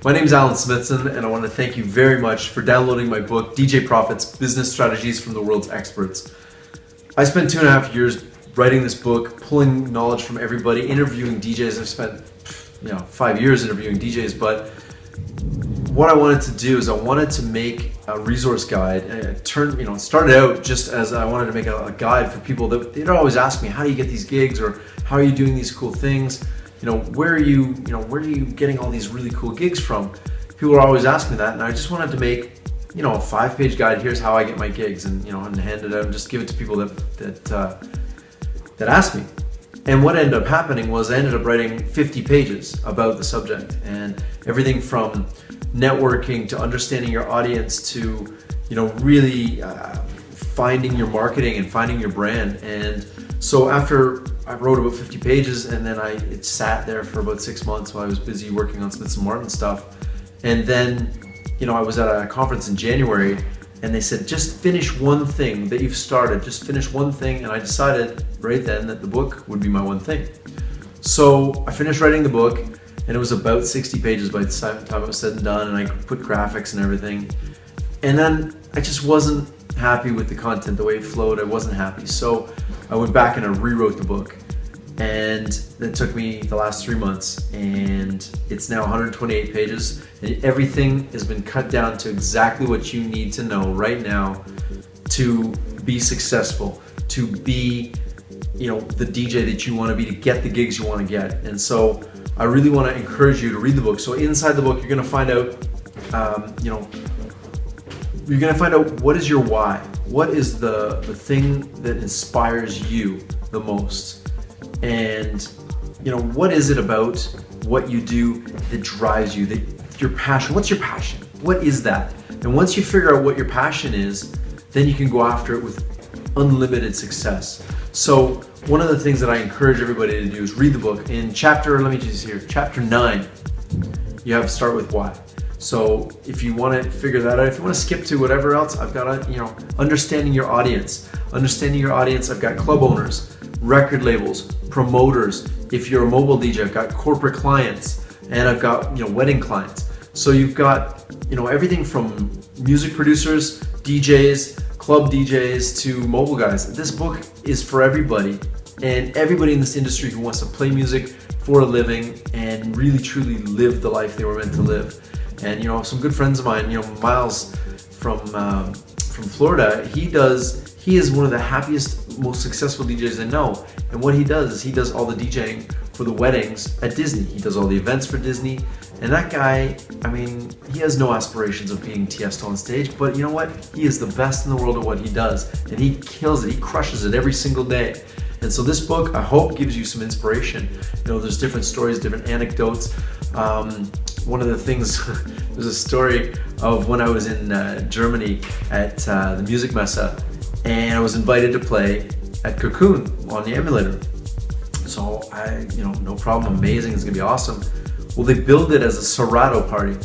My name is Alan Smithson, and I want to thank you very much for downloading my book, DJ Profits, Business Strategies from the World's Experts. I spent 2.5 years writing this book, pulling knowledge from everybody, interviewing DJs. I've spent 5 years interviewing DJs, but what I wanted to do is I wanted to make a resource guide. And it started out just as I wanted to make a guide for people that they'd always ask me, how do you get these gigs, or how are you doing these cool things? Where are you getting all these really cool gigs from? People are always asking me that, and I just wanted to make, a 5-page guide. Here's how I get my gigs, and hand it out and just give it to people that ask me. And what ended up happening was I ended up writing 50 pages about the subject, and everything from networking to understanding your audience to, really finding your marketing and finding your brand. And so after I wrote about 50 pages, and then it sat there for about 6 months while I was busy working on Smithson stuff. And then, I was at a conference in January, and they said, just finish one thing that you've started, just finish one thing. And I decided right then that the book would be my one thing. So I finished writing the book, and it was about 60 pages by the time it was said and done, and I put graphics and everything. And then I just wasn't happy with the content, the way it flowed. I wasn't happy. So I went back and I rewrote the book, and it took me the last 3 months, and it's now 128 pages, and everything has been cut down to exactly what you need to know right now to be successful, to be, the DJ that you want to be, to get the gigs you want to get. And so I really want to encourage you to read the book. So inside the book, you're going to find out, what is your why? What is the thing that inspires you the most? And, what is it about what you do that drives you, your passion? What's your passion? What is that? And once you figure out what your passion is, then you can go after it with unlimited success. So one of the things that I encourage everybody to do is read the book. In chapter 9, you have to start with why. So if you want to figure that out, if you want to skip to whatever else, I've got understanding your audience. Understanding your audience, I've got club owners, record labels, promoters. If you're a mobile DJ, I've got corporate clients, and I've got wedding clients. So you've got everything from music producers, DJs, club DJs to mobile guys. This book is for everybody, and everybody in this industry who wants to play music for a living and really truly live the life they were meant to live. And some good friends of mine, Miles from Florida, he is one of the happiest, most successful DJs I know. And what he does is he does all the DJing for the weddings at Disney. He does all the events for Disney. And that guy, he has no aspirations of being Tiesto on stage, but you know what? He is the best in the world at what he does, and he kills it. He crushes it every single day. And so this book, I hope, gives you some inspiration. There's different stories, different anecdotes. One of the things, there's a story of when I was in Germany at the Music Messe, and I was invited to play at Cocoon on the emulator. So no problem, amazing, it's gonna be awesome. Well, they billed it as a Serato party.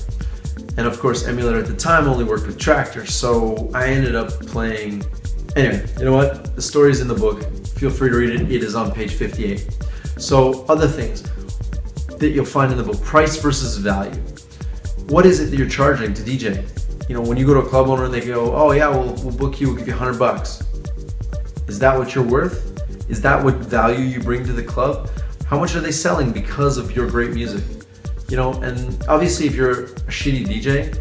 And of course, emulator at the time only worked with Tractor, so I ended up playing. Anyway, you know what? The story's in the book. Feel free to read it. It is on page 58. So other things that you'll find in the book: price versus value. What is it that you're charging to DJ? When you go to a club owner and they go, oh yeah, we'll book you, we'll give you $100. Is that what you're worth? Is that what value you bring to the club? How much are they selling because of your great music? And obviously if you're a shitty DJ,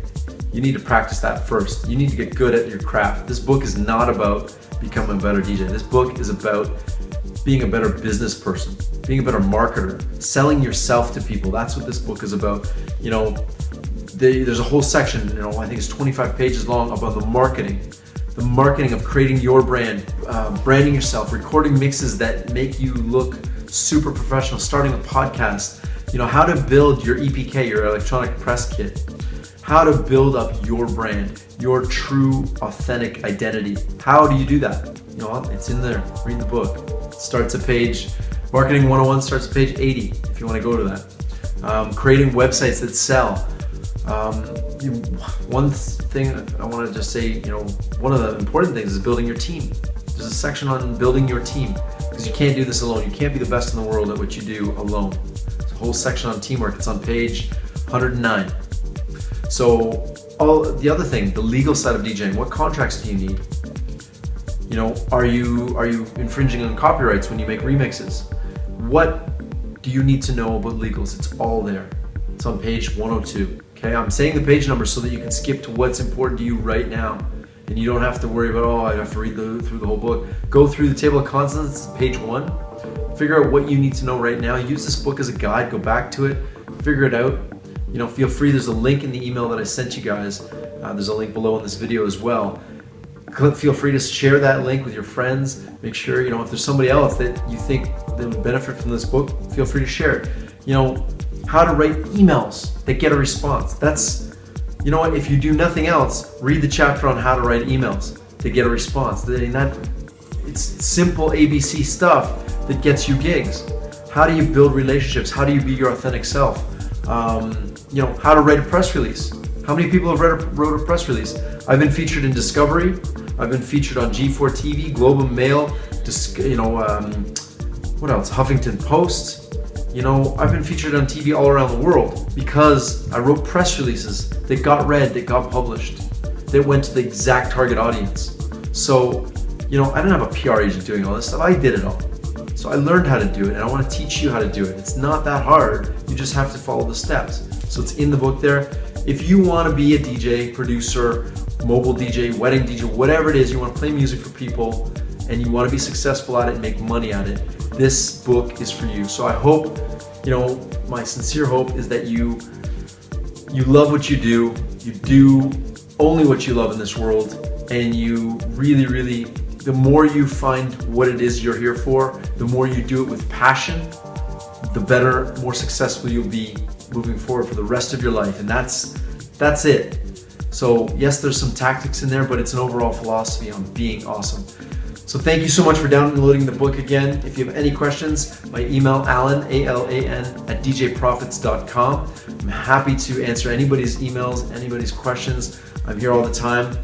you need to practice that first. You need to get good at your craft. This book is not about becoming a better DJ. This book is about being a better business person, being a better marketer, selling yourself to people. That's what this book is about. There's a whole section, I think it's 25 pages long, about the marketing of creating your brand, branding yourself, recording mixes that make you look super professional, starting a podcast, how to build your EPK, your electronic press kit, how to build up your brand, your true authentic identity. How do you do that? It's in there. Read the book. It starts at Marketing 101 starts at page 80 if you want to go to that. Creating websites that sell. One thing I want to just say, one of the important things is building your team. There's a section on building your team, because you can't do this alone. You can't be the best in the world at what you do alone. There's a whole section on teamwork. It's on page 109. So all the other thing, the legal side of DJing, what contracts do you need? You know, are you infringing on copyrights when you make remixes? What do you need to know about legals? It's all there. It's on page 102. Okay, I'm saying the page number so that you can skip to what's important to you right now, and you don't have to worry about, oh, I have to read through the whole book. Go through the table of contents, page 1. Figure out what you need to know right now. Use this book as a guide. Go back to it. Figure it out. You know, feel free. There's a link in the email that I sent you guys. There's a link below in this video as well. Feel free to share that link with your friends. Make sure, you know, if there's somebody else that you think that would benefit from this book, feel free to share it. You know, how to write emails that get a response. That's, you know what, if you do nothing else, read the chapter on how to write emails to get a response. It's simple ABC stuff that gets you gigs. How do you build relationships? How do you be your authentic self? You know, how to write a press release. How many people have wrote a press release? I've been featured in Discovery. I've been featured on G4 TV, Globe and Mail, what else? Huffington Post. You know, I've been featured on TV all around the world because I wrote press releases that got read, that got published, that went to the exact target audience. So, you know, I didn't have a PR agent doing all this stuff. I did it all. So I learned how to do it, and I want to teach you how to do it. It's not that hard. You just have to follow the steps. So it's in the book there. If you want to be a DJ, producer, mobile DJ, wedding DJ, whatever it is, you want to play music for people and you want to be successful at it and make money at it, this book is for you. So I hope, you know, my sincere hope is that you love what you do only what you love in this world, and you really, the more you find what it is you're here for, the more you do it with passion, the better, more successful you'll be moving forward for the rest of your life. And that's it. So yes, there's some tactics in there, but it's an overall philosophy on being awesome. So thank you so much for downloading the book again. If you have any questions, my email, Alan, A-L-A-N, @djprofits.com. I'm happy to answer anybody's emails, anybody's questions. I'm here all the time.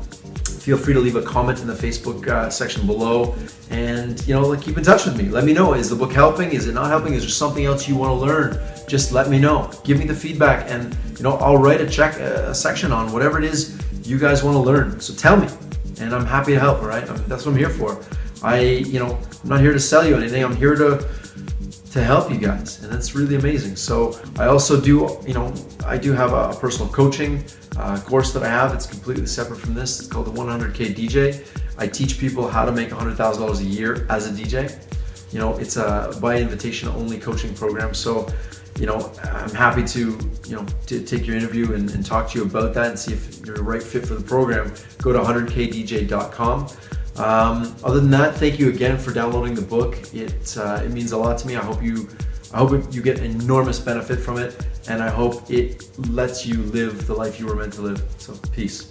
Feel free to leave a comment in the Facebook section below, and you know, keep in touch with me. Let me know, is the book helping? Is it not helping? Is there something else you want to learn? Just let me know. Give me the feedback, and you know, I'll write a section on whatever it is you guys want to learn. So tell me, and I'm happy to help. All right, that's what I'm here for. I'm not here to sell you anything. I'm here to help you guys, and that's really amazing. So I also do, you know, I do have a personal coaching course that I have. It's completely separate from this. It's called the 100K DJ. I teach people how to make $100,000 a year as a DJ. You know, it's a by invitation only coaching program. So, you know, I'm happy to take your interview and talk to you about that and see if you're the right fit for the program. Go to 100kdj.com. Other than that, thank you again for downloading the book. It means a lot to me. I hope you get enormous benefit from it, and I hope it lets you live the life you were meant to live. So peace.